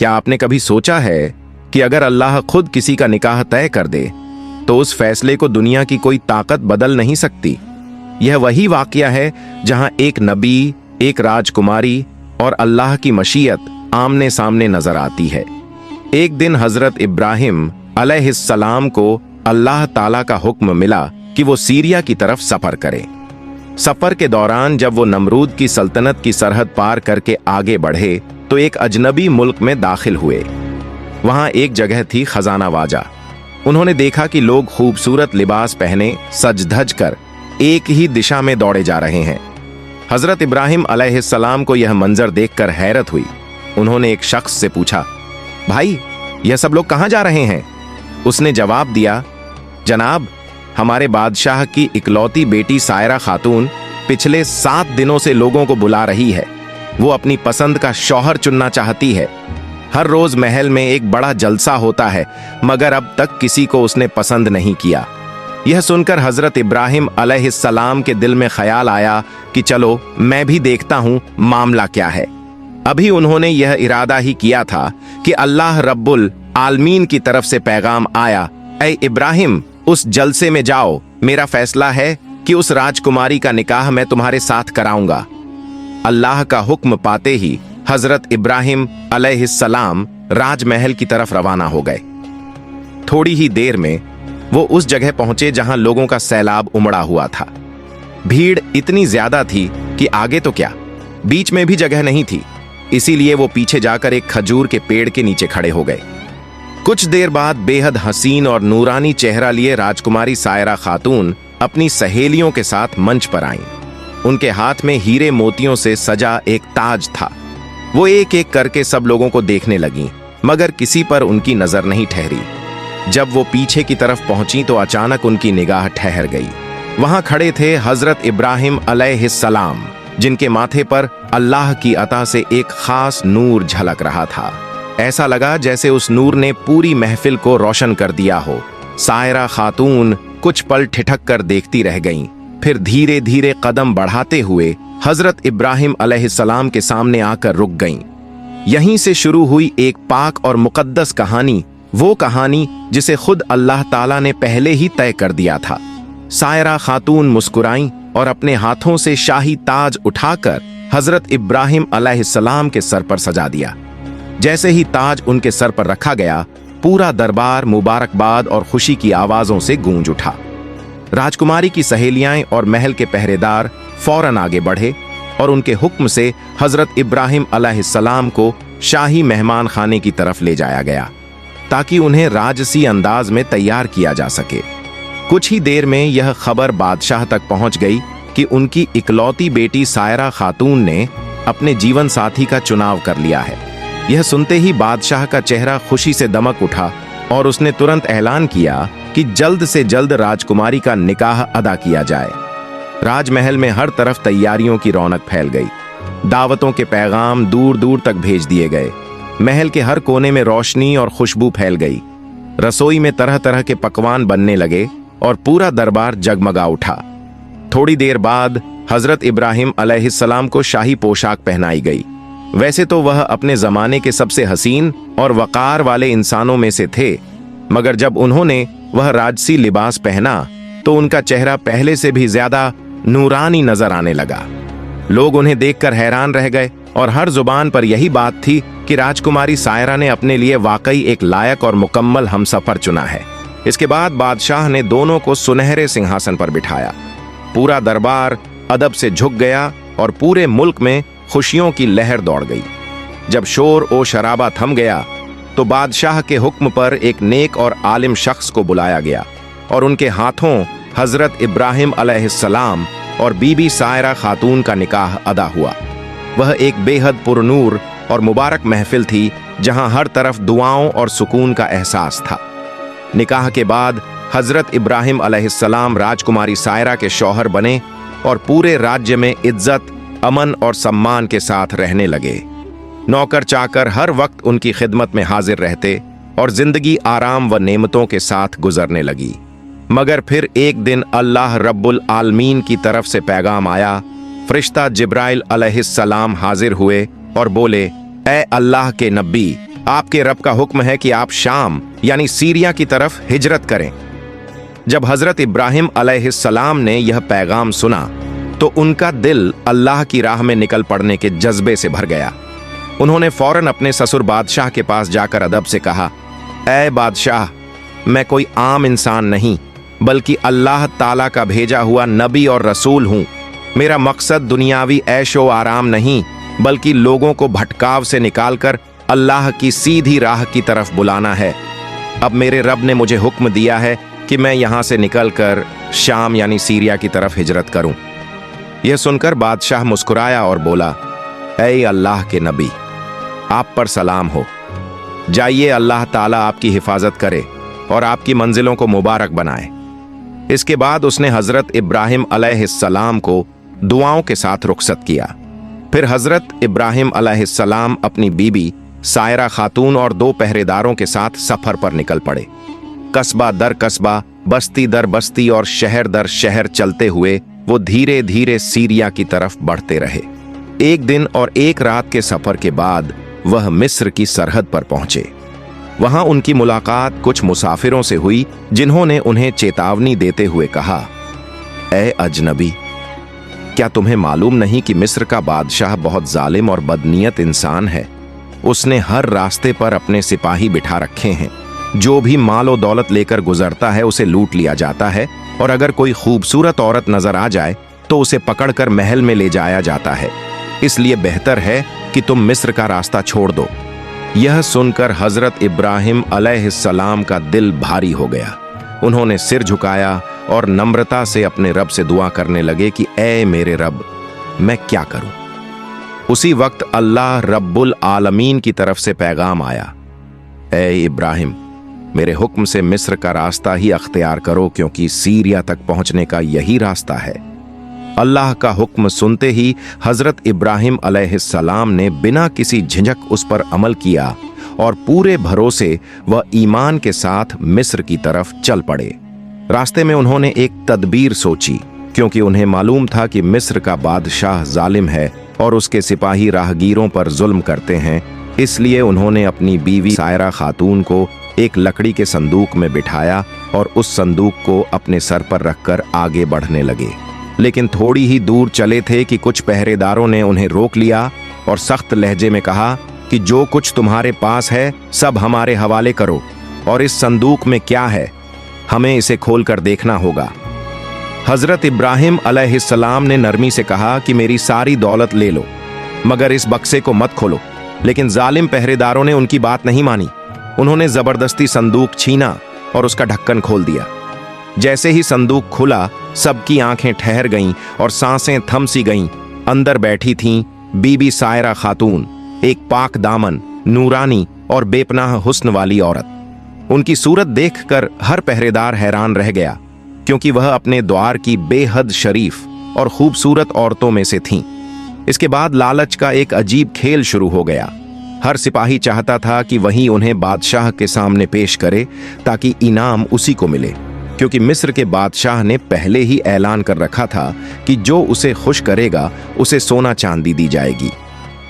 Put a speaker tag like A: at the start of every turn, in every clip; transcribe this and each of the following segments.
A: क्या आपने कभी सोचा है कि अगर अल्लाह खुद किसी का निकाह तय कर दे तो उस फैसले को दुनिया की कोई ताकत बदल नहीं सकती। यह वही वाकया है जहां एक नबी, एक राजकुमारी और अल्लाह की मशीयत आमने सामने नजर आती है। एक दिन हजरत इब्राहिम अलैहिस्सलाम को अल्लाह ताला का हुक्म मिला कि वो सीरिया की तरफ सफर करें। सफर के दौरान जब वो नमरूद की सल्तनत की सरहद पार करके आगे बढ़े तो एक अजनबी मुल्क में दाखिल हुए। वहां एक जगह थी खजाना वाजा। उन्होंने देखा कि लोग खूबसूरत लिबास पहने सज धज कर एक ही दिशा में दौड़े जा रहे हैं। हजरत इब्राहिम अलैहिस्सलाम को यह मंजर देखकर हैरत हुई। उन्होंने एक शख्स से पूछा, भाई यह सब लोग कहां जा रहे हैं? उसने जवाब दिया, जनाब हमारे बादशाह की इकलौती बेटी सायरा खातून पिछले 7 दिनों से लोगों को बुला रही है। वो अपनी पसंद का शौहर चुनना चाहती है। हर रोज महल में एक बड़ा जलसा होता है, मगर अब तक किसी को उसने पसंद नहीं किया। यह सुनकर हजरत इब्राहिम अलैहिस्सलाम के दिल में ख्याल आया कि चलो मैं भी देखता हूं मामला क्या है। अभी उन्होंने यह इरादा ही किया था कि अल्लाह रब्बुल आलमीन की तरफ से पैगाम आया, ऐ इब्राहिम उस जलसे में जाओ, मेरा फैसला है कि उस राजकुमारी का निकाह मैं तुम्हारे साथ कराऊंगा। अल्लाह का हुक्म पाते ही हजरत इब्राहिम अलैहिस्सलाम राजमहल की तरफ रवाना हो गए। थोड़ी ही देर में वो उस जगह पहुंचे जहां लोगों का सैलाब उमड़ा हुआ था। भीड़ इतनी ज्यादा थी कि आगे तो क्या, बीच में भी जगह नहीं थी। इसीलिए वो पीछे जाकर एक खजूर के पेड़ के नीचे खड़े हो गए। कुछ देर बाद बेहद हसीन और नूरानी चेहरा लिए राजकुमारी सायरा खातून अपनी सहेलियों के साथ मंच पर आईं। उनके हाथ में हीरे मोतियों से सजा एक ताज था। वो एक एक करके सब लोगों को देखने लगीं, मगर किसी पर उनकी नजर नहीं ठहरी। जब वो पीछे की तरफ पहुंची तो अचानक उनकी निगाह ठहर गई। वहां खड़े थे हजरत इब्राहिम अलैहिस्सलाम, जिनके माथे पर अल्लाह की अता से एक खास नूर झलक रहा था। ऐसा लगा जैसे उस नूर ने पूरी महफिल को रोशन कर दिया हो। सायरा खातून कुछ पल ठिठक कर देखती रह गईं, फिर धीरे धीरे कदम बढ़ाते हुए हजरत इब्राहिम अलैहिस्सलाम के सामने आकर रुक गईं। यहीं से शुरू हुई एक पाक और मुकद्दस कहानी, वो कहानी जिसे खुद अल्लाह ताला ने पहले ही तय कर दिया था। सायरा खातून मुस्कुराईं और अपने हाथों से शाही ताज उठाकर हजरत इब्राहिम अलैहिस्सलाम के सर पर सजा दिया। जैसे ही ताज उनके सर पर रखा गया, पूरा दरबार मुबारकबाद और खुशी की आवाजों से गूंज उठा। राजकुमारी की सहेलियां और महल के पहरेदार फौरन आगे बढ़े और उनके हुक्म से हजरत इब्राहिम अलैहिस्सलाम को शाही मेहमान खाने की तरफ ले जाया गया, ताकि उन्हें राजसी अंदाज में तैयार किया जा सके। कुछ ही देर में यह खबर बादशाह तक पहुंच गई कि उनकी इकलौती बेटी सायरा खातून ने अपने जीवन साथी का चुनाव कर लिया है। यह सुनते ही बादशाह का चेहरा खुशी से दमक उठा और उसने तुरंत ऐलान किया कि जल्द से जल्द राजकुमारी का निकाह अदा किया जाए। राजमहल में हर तरफ तैयारियों की रौनक फैल गई। दावतों के पैगाम दूर दूर तक भेज दिए गए। महल के हर कोने में रोशनी और खुशबू फैल गई। रसोई में तरह तरह के पकवान बनने लगे और पूरा दरबार जगमगा उठा। थोड़ी देर बाद हजरत इब्राहिम अलैहिस्सलाम को शाही पोशाक पहनाई गई। वैसे तो वह अपने जमाने के सबसे हसीन और वकार वाले इंसानों में से थे, मगर जब उन्होंने वह राजसी लिबास पहना तो उनका चेहरा पहले से भी ज्यादा नूरानी नजर आने लगा। लोग उन्हें देखकर हैरान रह गए और हर जुबान पर यही बात थी कि राजकुमारी सायरा ने अपने लिए वाकई एक लायक और मुकम्मल हमसफर चुना है। इसके बाद बादशाह ने दोनों को सुनहरे सिंहासन पर बिठाया। पूरा दरबार अदब से झुक गया और पूरे मुल्क में खुशियों की लहर दौड़ गई। जब शोर ओ शराबा थम गया तो बादशाह के हुक्म पर एक नेक और आलिम शख्स को बुलाया गया और उनके हाथों हजरत इब्राहिम अलैहिस्सलाम और बीबी सायरा खातून का निकाह अदा हुआ। वह एक बेहद पुरनूर और मुबारक महफिल थी, जहां हर तरफ दुआओं और सुकून का एहसास था। निकाह के बाद हजरत इब्राहिम अलैहिस्सलाम राजकुमारी सायरा के शौहर बने और पूरे राज्य में इज्जत, अमन और सम्मान के साथ रहने लगे। नौकर चाकर हर वक्त उनकी खिदमत में हाजिर रहते और जिंदगी आराम व नेमतों के साथ गुजरने लगी। मगर फिर एक दिन अल्लाह रब्बुल आलमीन की तरफ से पैगाम आया। फरिश्ता जिब्राइल अलैहिस्सलाम हाजिर हुए और बोले, ए अल्लाह के नबी, आपके रब का हुक्म है कि आप शाम यानी सीरिया की तरफ हिजरत करें। जब हजरत इब्राहिम अलैहिस्सलाम ने यह पैगाम सुना तो उनका दिल अल्लाह की राह में निकल पड़ने के जज्बे से भर गया। उन्होंने फौरन अपने ससुर बादशाह के पास जाकर अदब से कहा, ऐ बादशाह, मैं कोई आम इंसान नहीं बल्कि अल्लाह ताला का भेजा हुआ नबी और रसूल हूं। मेरा मकसद दुनियावी ऐशो आराम नहीं बल्कि लोगों को भटकाव से निकालकर अल्लाह की सीधी राह की तरफ बुलाना है। अब मेरे रब ने मुझे हुक्म दिया है कि मैं यहां से निकलकर शाम यानी सीरिया की तरफ हिजरत करूं। यह सुनकर बादशाह मुस्कुराया और बोला, ऐ अल्लाह के नबी, आप पर सलाम हो। जाइए, अल्लाह ताला आपकी हिफाजत करे और आपकी मंजिलों को मुबारक बनाए। इसके बाद उसने हजरत इब्राहिम अलैहिस्सलाम को दुआओं के साथ रुखसत किया। फिर हजरत इब्राहिम अलैहिस्सलाम अपनी बीबी सायरा खातून और 2 पहरेदारों के साथ सफर पर निकल पड़े। कस्बा दर कस्बा, बस्ती दर बस्ती और शहर दर शहर चलते हुए वो धीरे धीरे सीरिया की तरफ बढ़ते रहे। एक दिन और एक रात के सफर के बाद वह मिस्र की सरहद पर पहुंचे। वहां उनकी मुलाकात कुछ मुसाफिरों से हुई जिन्होंने उन्हें चेतावनी देते हुए कहा, ऐ अजनबी, क्या तुम्हें मालूम नहीं कि मिस्र का बादशाह बहुत जालिम और बदनीयत इंसान है। उसने हर रास्ते पर अपने सिपाही बिठा रखे हैं। जो भी माल और दौलत लेकर गुजरता है उसे लूट लिया जाता है और अगर कोई खूबसूरत औरत नजर आ जाए तो उसे पकड़कर महल में ले जाया जाता है। इसलिए बेहतर है कि तुम मिस्र का रास्ता छोड़ दो। यह सुनकर हजरत इब्राहिम अलैहिस्सलाम का दिल भारी हो गया। उन्होंने सिर झुकाया और नम्रता से अपने रब से दुआ करने लगे कि ऐ मेरे रब, मैं क्या करूं। उसी वक्त अल्लाह रब्बुल आलमीन की तरफ से पैगाम आया, ऐ इब्राहिम, मेरे हुक्म से मिस्र का रास्ता ही अख्तियार करो क्योंकि सीरिया तक पहुंचने का यही रास्ता है। अल्लाह का हुक्म सुनते ही हजरत इब्राहिम अलैहिस्सलाम ने बिना किसी झिझक उस पर अमल किया और पूरे भरोसे व ईमान के साथ मिस्र की तरफ चल पड़े। रास्ते में उन्होंने एक तदबीर सोची क्योंकि उन्हें मालूम था कि मिस्र का बादशाह जालिम है और उसके सिपाही राहगीरों पर जुल्म करते हैं। इसलिए उन्होंने अपनी बीवी सायरा खातून को एक लकड़ी के संदूक में बिठाया और उस संदूक को अपने सर पर रखकर आगे बढ़ने लगे। लेकिन थोड़ी ही दूर चले थे कि कुछ पहरेदारों ने उन्हें रोक लिया और सख्त लहजे में कहा कि जो कुछ तुम्हारे पास है सब हमारे हवाले करो और इस संदूक में क्या है हमें इसे खोलकर देखना होगा। हजरत इब्राहिम अलैहिस्सलाम ने नरमी से कहा कि मेरी सारी दौलत ले लो मगर इस बक्से को मत खोलो। लेकिन जालिम पहरेदारों ने उनकी बात नहीं मानी। उन्होंने जबरदस्ती संदूक छीना और उसका ढक्कन खोल दिया। जैसे ही संदूक खुला सबकी आंखें ठहर गईं और सांसें थम सी गईं। अंदर बैठी थीं बीबी सायरा खातून, एक पाक दामन, नूरानी और बेपनाह हुस्न वाली औरत। उनकी सूरत देखकर हर पहरेदार हैरान रह गया क्योंकि वह अपने द्वार की बेहद शरीफ और खूबसूरत औरतों में से थीं। इसके बाद लालच का एक अजीब खेल शुरू हो गया। हर सिपाही चाहता था कि वही उन्हें बादशाह के सामने पेश करे ताकि इनाम उसी को मिले, क्योंकि मिस्र के बादशाह ने पहले ही ऐलान कर रखा था कि जो उसे खुश करेगा उसे सोना चांदी दी जाएगी।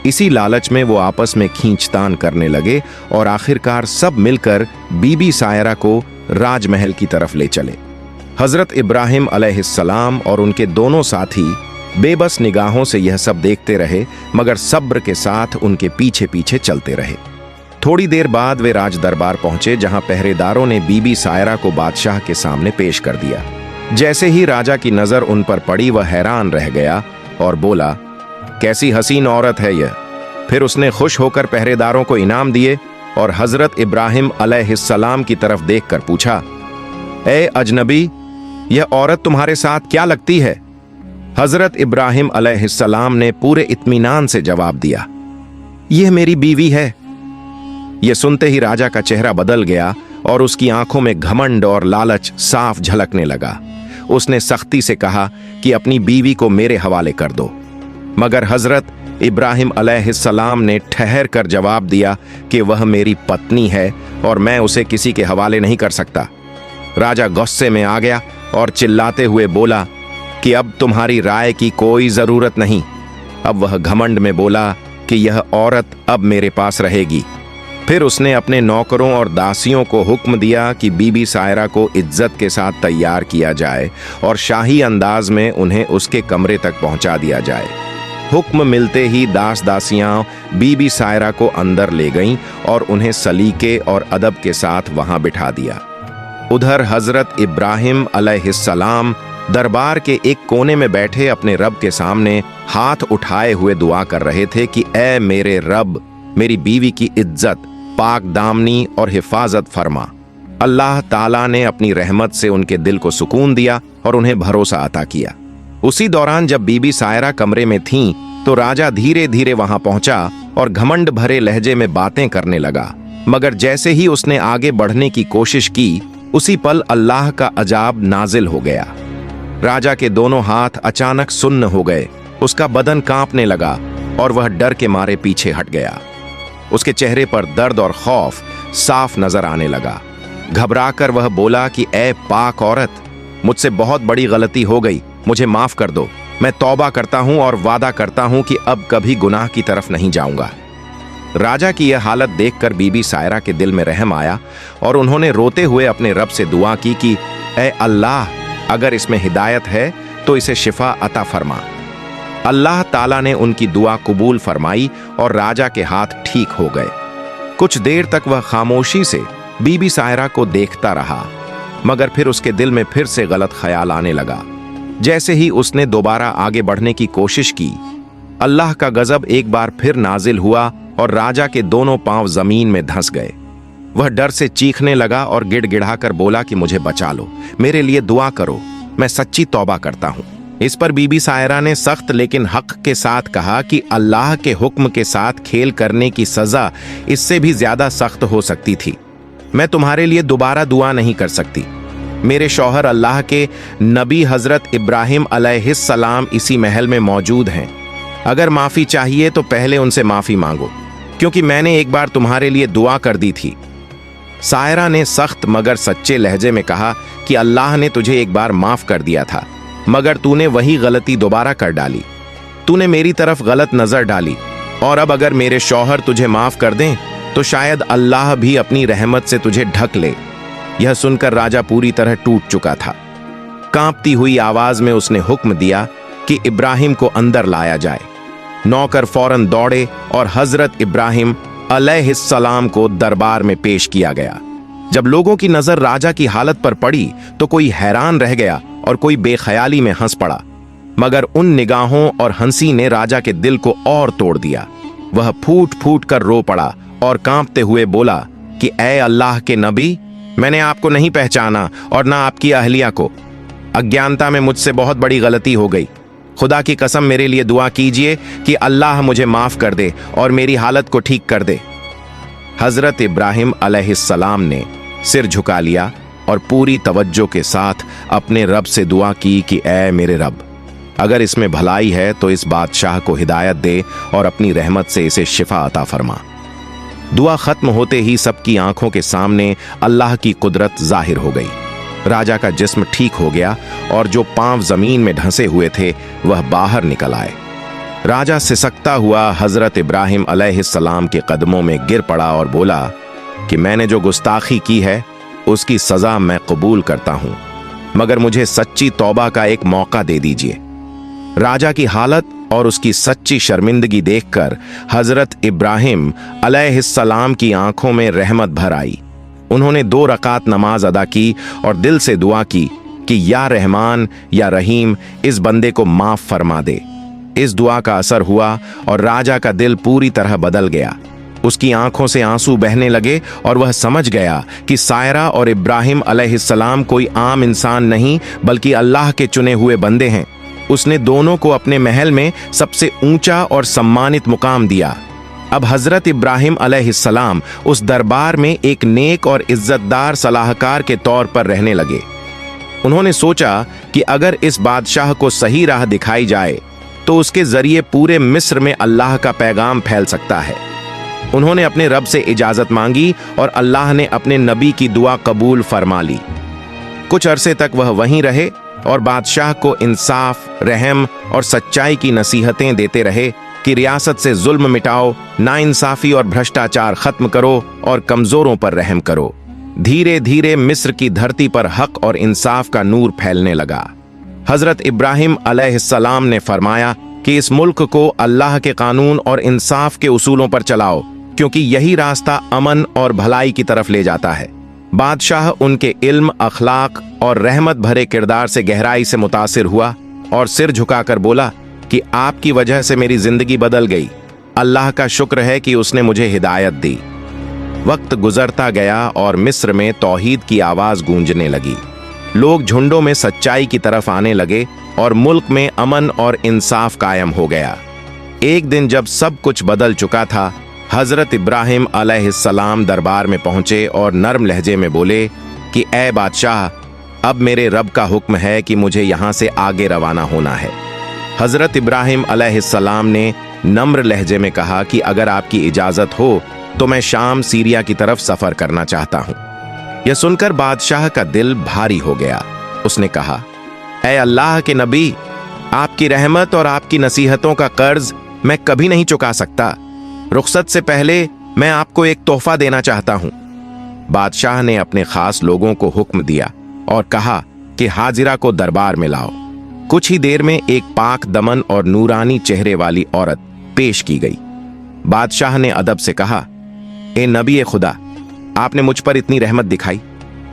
A: इसी लालच में वो आपस में खींचतान करने लगे और आखिरकार सब मिलकर बीबी सायरा को राजमहल की तरफ ले चले। हजरत इब्राहिम अलैहिस्सलाम और उनके दोनों साथी बेबस निगाहों से यह सब देखते रहे मगर सब्र के साथ उनके पीछे पीछे चलते रहे। थोड़ी देर बाद वे राज दरबार पहुंचे जहां पहरेदारों ने बीबी सायरा को बादशाह के सामने पेश कर दिया। जैसे ही राजा की नजर उन पर पड़ी वह हैरान रह गया और बोला, कैसी हसीन औरत है यह। फिर उसने खुश होकर पहरेदारों को इनाम दिए और हजरत इब्राहिम अलैहिस्सलाम की तरफ देखकर पूछा, ए अजनबी, यह औरत तुम्हारे साथ क्या लगती है। हजरत इब्राहिम अलैहिस्सलाम ने पूरे इत्मीनान से जवाब दिया, यह मेरी बीवी है। यह सुनते ही राजा का चेहरा बदल गया और उसकी आंखों में घमंड और लालच साफ झलकने लगा। उसने सख्ती से कहा कि अपनी बीवी को मेरे हवाले कर दो, मगर हजरत इब्राहिम अलैहिस्सलाम ने ठहर कर जवाब दिया कि वह मेरी पत्नी है और मैं उसे किसी के हवाले नहीं कर सकता। राजा गुस्से में आ गया और चिल्लाते हुए बोला कि अब तुम्हारी राय की कोई जरूरत नहीं। अब वह घमंड में बोला कि यह औरत अब मेरे पास रहेगी। फिर उसने अपने नौकरों और दासियों को हुक्म दिया कि बीबी सायरा को इज्जत के साथ तैयार किया जाए और शाही अंदाज में उन्हें उसके कमरे तक पहुंचा दिया जाए। हुक्म मिलते ही दास दासियां बीबी सायरा को अंदर ले गईं और उन्हें सलीके और अदब के साथ वहां बिठा दिया। उधर हजरत इब्राहिम अलैहिस्सलाम दरबार के एक कोने में बैठे अपने रब के सामने हाथ उठाए हुए दुआ कर रहे थे कि ऐ मेरे रब, मेरी बीवी की इज्जत, पाक दामनी और हिफाजत फरमा। अल्लाह ताला ने अपनी रहमत से उनके दिल को सुकून दिया और उन्हें भरोसा अता किया। उसी दौरान जब बीबी सायरा कमरे में थीं, तो राजा धीरे धीरे वहां पहुंचा और घमंड भरे लहजे में बातें करने लगा। मगर जैसे ही उसने आगे बढ़ने की कोशिश की, उसी पल अल्लाह का अजाब नाजिल हो गया। राजा के दोनों हाथ अचानक सुन्न हो गए, उसका बदन कांपने लगा और वह डर के मारे पीछे हट गया। उसके चेहरे पर दर्द और खौफ साफ नजर आने लगा। घबराकर वह बोला कि ऐ पाक औरत, मुझसे बहुत बड़ी गलती हो गई, मुझे माफ कर दो। मैं तौबा करता हूं और वादा करता हूं कि अब कभी गुनाह की तरफ नहीं जाऊंगा। राजा की यह हालत देखकर बीबी सायरा के दिल में रहम आया और उन्होंने रोते हुए अपने रब से दुआ की कि ऐ अल्लाह, अगर इसमें हिदायत है तो इसे शिफा अता फरमा। अल्लाह ताला ने उनकी दुआ कबूल फरमाई और राजा के हाथ ठीक हो गए। कुछ देर तक वह खामोशी से बीबी सायरा को देखता रहा, मगर फिर उसके दिल में फिर से गलत ख्याल आने लगा। जैसे ही उसने दोबारा आगे बढ़ने की कोशिश की, अल्लाह का गजब एक बार फिर नाजिल हुआ और राजा के दोनों पांव जमीन में धंस गए। वह डर से चीखने लगा और गिड़गिड़ाकर बोला कि मुझे बचा लो, मेरे लिए दुआ करो, मैं सच्ची तौबा करता हूं। इस पर बीबी सायरा ने सख्त लेकिन हक के साथ कहा कि अल्लाह के हुक्म के साथ खेल करने की सजा इससे भी ज्यादा सख्त हो सकती थी। मैं तुम्हारे लिए दोबारा दुआ नहीं कर सकती। मेरे शौहर अल्लाह के नबी हजरत इब्राहिम अलैहिस्सलाम इसी महल में मौजूद हैं। अगर माफी चाहिए तो पहले उनसे माफी मांगो, क्योंकि मैंने एक बार तुम्हारे लिए दुआ कर दी थी। सायरा ने सख्त मगर सच्चे लहजे में कहा कि अल्लाह ने तुझे एक बार माफ कर दिया था, मगर तूने वही गलती दोबारा कर डाली। तूने मेरी तरफ गलत नजर डाली और अब अगर मेरे शौहर तुझे माफ कर दें तो शायद अल्लाह भी अपनी रहमत से तुझे ढक ले। यह सुनकर राजा पूरी तरह टूट चुका था। कांपती हुई आवाज में उसने हुक्म दिया कि इब्राहिम को अंदर लाया जाए। नौकर फौरन दौड़े और हजरत इब्राहिम अलैहिस्सलाम को दरबार में पेश किया गया। जब लोगों की नजर राजा की हालत पर पड़ी तो कोई हैरान रह गया और कोई बेख्याली में हंस पड़ा, मगर उन निगाहों और हंसी ने राजा के दिल को और तोड़ दिया। वह फूट फूट कर रो पड़ा और कांपते हुए बोला कि ऐ अल्लाह के नबी, मैंने आपको नहीं पहचाना और ना आपकी अहलिया को। अज्ञानता में मुझसे बहुत बड़ी गलती हो गई। खुदा की कसम मेरे लिए दुआ कीजिए कि अल्लाह मुझे माफ कर दे और मेरी हालत को ठीक कर दे। हजरत इब्राहिम अलैहिस्सलाम ने सिर झुका लिया और पूरी तवज्जो के साथ अपने रब से दुआ की कि ऐ मेरे रब, अगर इसमें भलाई है तो इस बादशाह को हिदायत दे और अपनी रहमत से इसे शिफा अता फरमा। दुआ खत्म होते ही सबकी आंखों के सामने अल्लाह की कुदरत जाहिर हो गई। राजा का जिस्म ठीक हो गया और जो पांव जमीन में ढंसे हुए थे वह बाहर निकल आए। राजा सिसकता हुआ हजरत इब्राहिम अलैहिस्सलाम के कदमों में गिर पड़ा और बोला कि मैंने जो गुस्ताखी की है उसकी सजा मैं कबूल करता हूं, मगर मुझे सच्ची तौबा का एक मौका दे दीजिए। राजा की हालत और उसकी सच्ची शर्मिंदगी देखकर हजरत इब्राहिम अलैहिस्सलाम की आंखों में रहमत भर आई। उन्होंने 2 रकात नमाज अदा की और दिल से दुआ की कि या रहमान या रहीम, इस बंदे को माफ फरमा दे। इस दुआ का असर हुआ और राजा का दिल पूरी तरह बदल गया। उसकी आंखों से आंसू बहने लगे और वह समझ गया कि सायरा और इब्राहिम अलैहिस्सलाम कोई आम इंसान नहीं बल्कि अल्लाह के चुने हुए बंदे हैं। उसने दोनों को अपने महल में सबसे ऊंचा और सम्मानित मुकाम दिया। अब हजरत इब्राहिम अलैहिस्सलाम उस दरबार में एक नेक और इज्जतदार सलाहकार के तौर पर रहने लगे। उन्होंने सोचा कि अगर इस बादशाह को सही राह दिखाई जाए तो उसके जरिए पूरे मिस्र में अल्लाह का पैगाम फैल सकता है। उन्होंने अपने रब से इजाजत मांगी और अल्लाह ने अपने नबी की दुआ कबूल फरमा ली। कुछ अरसे तक वह वहीं रहे और बादशाह को इंसाफ, रहम और सच्चाई की नसीहतें देते रहे, कि रियासत से जुल्म मिटाओ, नाइंसाफी और भ्रष्टाचार खत्म करो और कमजोरों पर रहम करो। धीरे धीरे मिस्र की धरती पर हक और इंसाफ का नूर फैलने लगा। हजरत इब्राहिम अलैहिस्सलाम ने फरमाया कि इस मुल्क को अल्लाह के कानून और इंसाफ के उसूलों पर चलाओ, क्योंकि यही रास्ता अमन और भलाई की तरफ ले जाता है। बादशाह उनके इल्म, अखलाक और रहमत भरे किरदार से गहराई से मुतासिर हुआ और सिर झुकाकर बोला कि आपकी वजह से मेरी जिंदगी बदल गई। अल्लाह का शुक्र है कि उसने मुझे हिदायत दी। वक्त गुजरता गया और मिस्र में तौहीद की आवाज गूंजने लगी। लोग झुंडों में सच्चाई की तरफ आने लगे और मुल्क में अमन और इंसाफ कायम हो गया। एक दिन जब सब कुछ बदल चुका था, हजरत इब्राहिम अलैहिस्सलाम दरबार में पहुंचे और नर्म लहजे में बोले कि ऐ बादशाह, अब मेरे रब का हुक्म है कि मुझे यहां से आगे रवाना होना है। हजरत इब्राहिम अलैहिस्सलाम ने नम्र लहजे में कहा कि अगर आपकी इजाजत हो तो मैं शाम, सीरिया की तरफ सफर करना चाहता हूं। यह सुनकर बादशाह का दिल भारी हो गया। उसने कहा, ऐ अल्लाह के नबी, आपकी रहमत और आपकी नसीहतों का कर्ज मैं कभी नहीं चुका सकता। रुखसत से पहले मैं आपको एक तोहफा देना चाहता हूं। बादशाह ने अपने खास लोगों को हुक्म दिया और कहा कि हाजिरा को दरबार में लाओ। कुछ ही देर में एक पाक दमन और नूरानी चेहरे वाली औरत पेश की गई। बादशाह ने अदब से कहा, ए नबी खुदा, आपने मुझ पर इतनी रहमत दिखाई,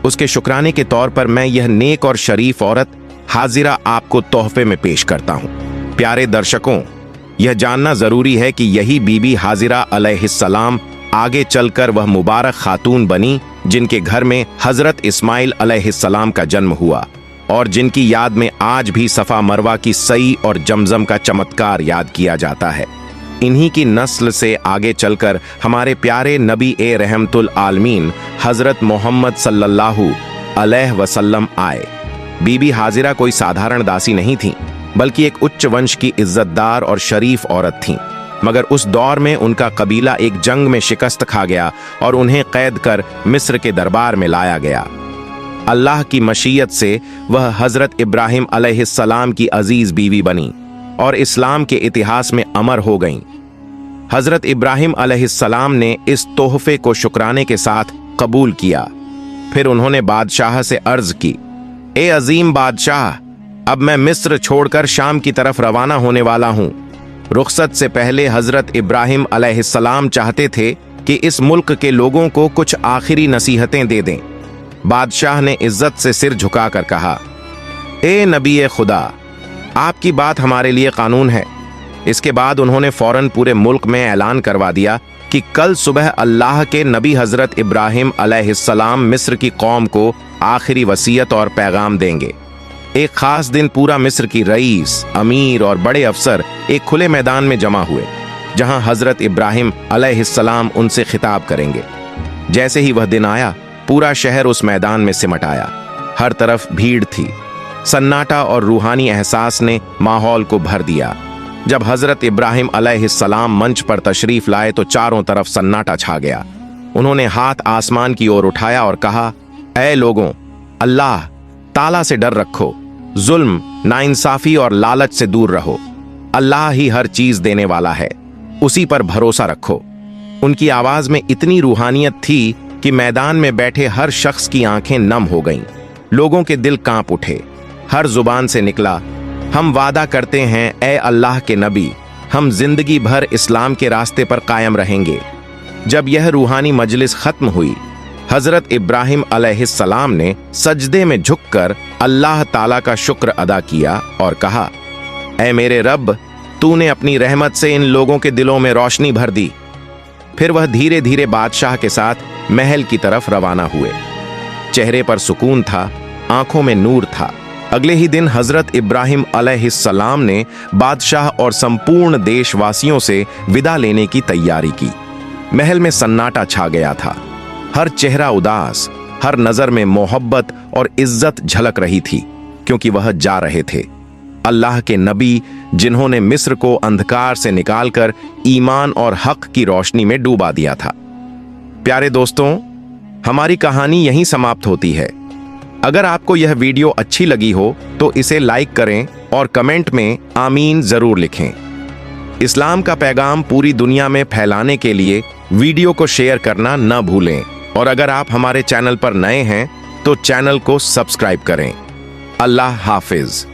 A: उसके शुक्राने के तौर पर मैं यह नेक और शरीफ औरत हाजिरा आपको तोहफे में पेश करता हूं। प्यारे दर्शकों, यह जानना जरूरी है कि यही बीबी हाजिरा अलैहिस्सलाम आगे चलकर वह मुबारक खातून बनी जिनके घर में हजरत इस्माइल अलैहिस्सलाम का जन्म हुआ और जिनकी याद में आज भी सफा मरवा की सई और जमजम का चमत्कार याद किया जाता है। इन्हीं की नस्ल से आगे चलकर हमारे प्यारे नबी ए रहमतुल आलमीन हजरत मोहम्मद सल्लल्लाहु अलैहि वसल्लम आए। बीबी हाजिरा कोई साधारण दासी नहीं थी, बल्कि एक उच्च वंश की इज्जतदार और शरीफ औरत थीं। मगर उस दौर में उनका कबीला एक जंग में शिकस्त खा गया और उन्हें कैद कर मिस्र के दरबार में लाया गया। अल्लाह की मशीयत से वह हजरत इब्राहिम अलैहिस्सलाम की अजीज बीवी बनी और इस्लाम के इतिहास में अमर हो गईं। हजरत इब्राहिम अलैहिस्सलाम ने इस तोहफे को शुक्राने के साथ कबूल किया। फिर उन्होंने बादशाह से अर्ज की, ए अजीम बादशाह, अब मैं मिस्र छोड़कर शाम की तरफ रवाना होने वाला हूं। रुखसत से पहले हजरत इब्राहिम अलैहिस्सलाम चाहते थे कि इस मुल्क के लोगों को कुछ आखिरी नसीहतें दे दें। बादशाह ने इज्जत से सिर झुकाकर कहा, ए नबी खुदा, आपकी बात हमारे लिए कानून है। इसके बाद उन्होंने फौरन पूरे मुल्क में ऐलान करवा दिया कि कल सुबह अल्लाह के नबी हजरत इब्राहिम अलैहिस्सलाम मिस्र की कौम को आखिरी वसीयत और पैगाम देंगे। एक खास दिन पूरा मिस्र की रईस, अमीर और बड़े अफसर एक खुले मैदान में जमा हुए, जहां हजरत इब्राहिम अलैहिस्सलाम उनसे खिताब करेंगे। जैसे ही वह दिन आया, पूरा शहर उस मैदान में सिमट आया। हर तरफ भीड़ थी। सन्नाटा और रूहानी एहसास ने माहौल को भर दिया। जब हजरत इब्राहिम अलैहिस्सलाम मंच पर तशरीफ लाए तो चारों तरफ सन्नाटा छा गया। उन्होंने हाथ आसमान की ओर उठाया और कहा, ऐ लोगों, अल्लाह ताला से डर रखो, जुल्म, नाइंसाफी और लालच से दूर रहो। अल्लाह ही हर चीज देने वाला है, उसी पर भरोसा रखो। उनकी आवाज में इतनी रूहानियत थी कि मैदान में बैठे हर शख्स की आंखें नम हो गईं। लोगों के दिल कांप उठे। हर जुबान से निकला, हम वादा करते हैं ए अल्लाह के नबी, हम जिंदगी भर इस्लाम के रास्ते पर कायम रहेंगे। जब यह रूहानी मजलिस खत्म हुई, हजरत इब्राहिम अलैहिस्सलाम ने सजदे में झुककर अल्लाह ताला का शुक्र अदा किया और कहा, ऐ मेरे रब, तूने अपनी रहमत से इन लोगों के दिलों में रोशनी भर दी। फिर वह धीरे धीरे बादशाह के साथ महल की तरफ रवाना हुए। चेहरे पर सुकून था, आंखों में नूर था। अगले ही दिन हजरत इब्राहिम अलैहिस्सलाम ने बादशाह और संपूर्ण देशवासियों से विदा लेने की तैयारी की। महल में सन्नाटा छा गया था। हर चेहरा उदास, हर नजर में मोहब्बत और इज्जत झलक रही थी, क्योंकि वह जा रहे थे अल्लाह के नबी, जिन्होंने मिस्र को अंधकार से निकालकर ईमान और हक की रोशनी में डूबा दिया था। प्यारे दोस्तों, हमारी कहानी यहीं समाप्त होती है। अगर आपको यह वीडियो अच्छी लगी हो तो इसे लाइक करें और कमेंट में आमीन जरूर लिखें। इस्लाम का पैगाम पूरी दुनिया में फैलाने के लिए वीडियो को शेयर करना न भूलें और अगर आप हमारे चैनल पर नए हैं तो चैनल को सब्सक्राइब करें। अल्लाह हाफिज।